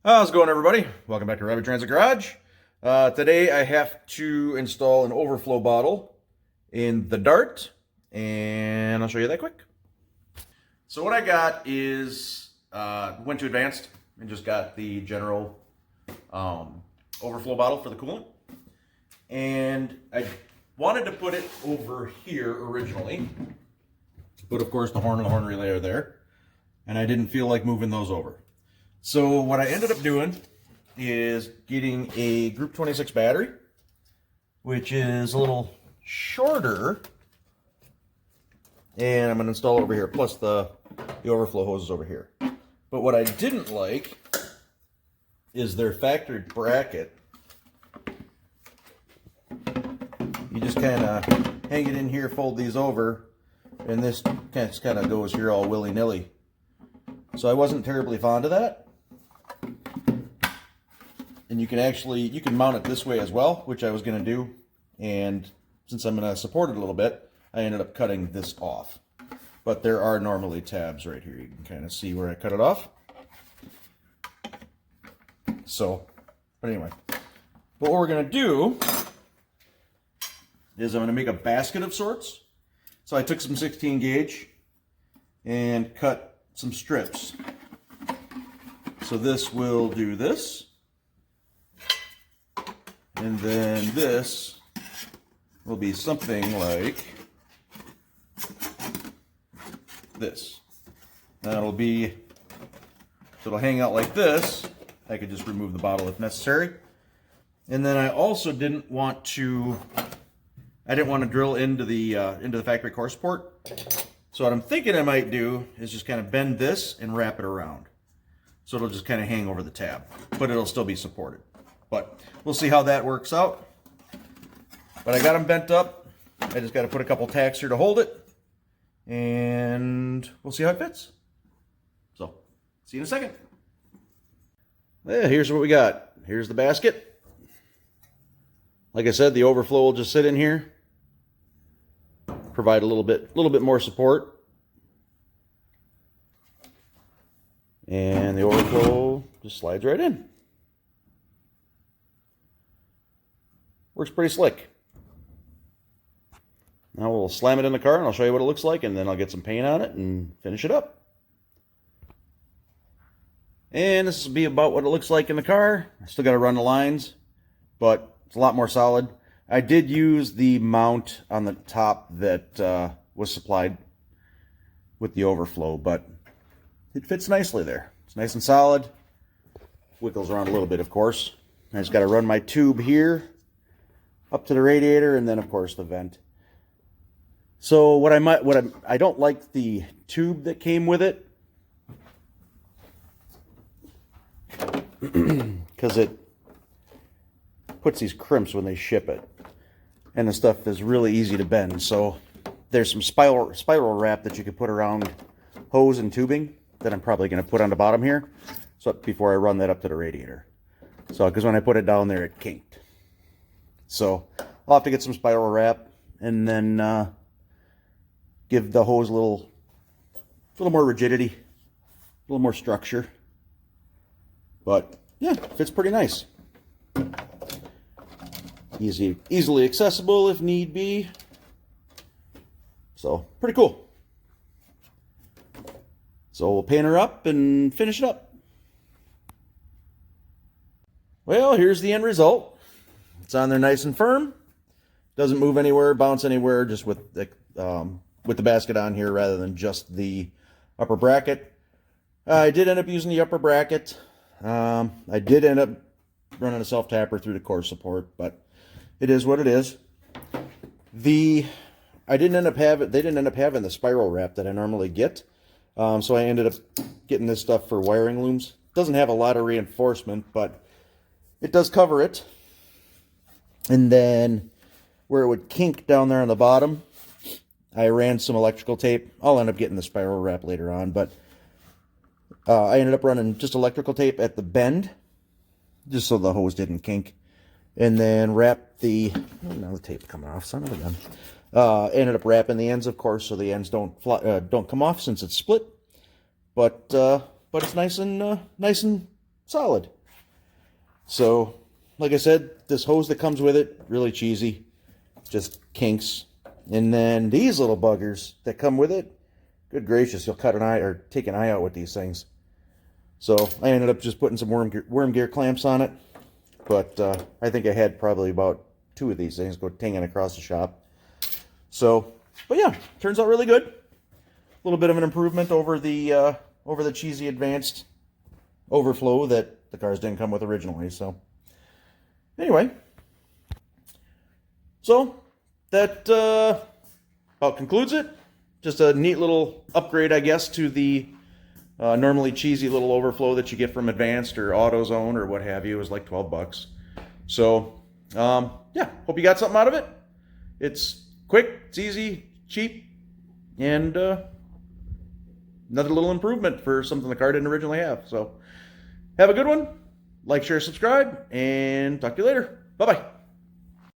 How's it going, everybody? Welcome back to Rapid Transit Garage. Today I have to install an overflow bottle in the Dart, and I'll show you that quick. So what I got is, went to Advanced and just got the general overflow bottle for the coolant. And I wanted to put it over here originally, but of course the horn and the horn relay are there, and I didn't feel like moving those over. So what I ended up doing is getting a Group 26 battery, which is a little shorter, and I'm going to install it over here, plus the overflow hose is over here. But what I didn't like is their factory bracket. You just kind of hang it in here, fold these over, and this kind of goes here all willy-nilly. So I wasn't terribly fond of that. And you can mount it this way as well, which I was going to do. And since I'm going to support it a little bit, I ended up cutting this off. But there are normally tabs right here. You can kind of see where I cut it off. So, but anyway. But what we're going to do is I'm going to make a basket of sorts. So I took some 16 gauge and cut some strips. So this will do this. And then this will be something like this. That'll be, so it'll hang out like this. I could just remove the bottle if necessary. And then I also didn't want to drill into the factory core support. So what I'm thinking I might do is just kind of bend this and wrap it around. So it'll just kind of hang over the tab, but it'll still be supported. But we'll see how that works out. But I got them bent up. I just got to put a couple tacks here to hold it. And we'll see how it fits. So, see you in a second. Yeah, here's what we got. Here's the basket. Like I said, the overflow will just sit in here. Provide a little bit more support. And the overflow just slides right in. Works pretty slick. Now we'll slam it in the car and I'll show you what it looks like, and then I'll get some paint on it and finish it up. And this will be about what it looks like in the car. I still got to run the lines, but it's a lot more solid. I did use the mount on the top that was supplied with the overflow, but it fits nicely there. It's nice and solid. Wiggles around a little bit, of course. I just got to run my tube here up to the radiator, and then of course the vent. So I don't like the tube that came with it, because it puts these crimps when they ship it, and the stuff is really easy to bend. So there's some spiral wrap that you could put around hose and tubing that I'm probably going to put on the bottom here, so before I run that up to the radiator. So because when I put it down there, it kinked. So I'll have to get some spiral wrap and then give the hose a little more rigidity, a little more structure. But yeah, fits pretty nice. Easily accessible if need be. So pretty cool. So we'll paint her up and finish it up. Well, here's the end result. It's on there nice and firm. Doesn't move anywhere, bounce anywhere, just with the basket on here rather than just the upper bracket. I did end up using the upper bracket. I did end up running a self-tapper through the core support, but it is what it is. They didn't end up having the spiral wrap that I normally get. So I ended up getting this stuff for wiring looms. Doesn't have a lot of reinforcement, but it does cover it. And then where it would kink down there on the bottom, I ran some electrical tape. I'll end up getting the spiral wrap later on, but I ended up running just electrical tape at the bend, just so the hose didn't kink. And then wrapped the, now the tape's coming off, son of a gun. Ended up wrapping the ends, of course, so the ends don't come off since it's split. But it's nice and solid. So, like I said, this hose that comes with it, really cheesy, just kinks. And then these little buggers that come with it, good gracious, you'll cut an eye or take an eye out with these things. So I ended up just putting some worm gear clamps on it. But I think I had probably about 2 of these things go tinging across the shop. So, but yeah, turns out really good. A little bit of an improvement over the cheesy advanced overflow that the cars didn't come with originally. So anyway, so that about concludes it. Just a neat little upgrade, I guess, to the normally cheesy little overflow that you get from Advanced or AutoZone or what have you. Is like $12. So yeah, hope you got something out of it. It's quick, it's easy, cheap, and another little improvement for something the car didn't originally have. So have a good one. Like, share, subscribe, and talk to you later. Bye-bye.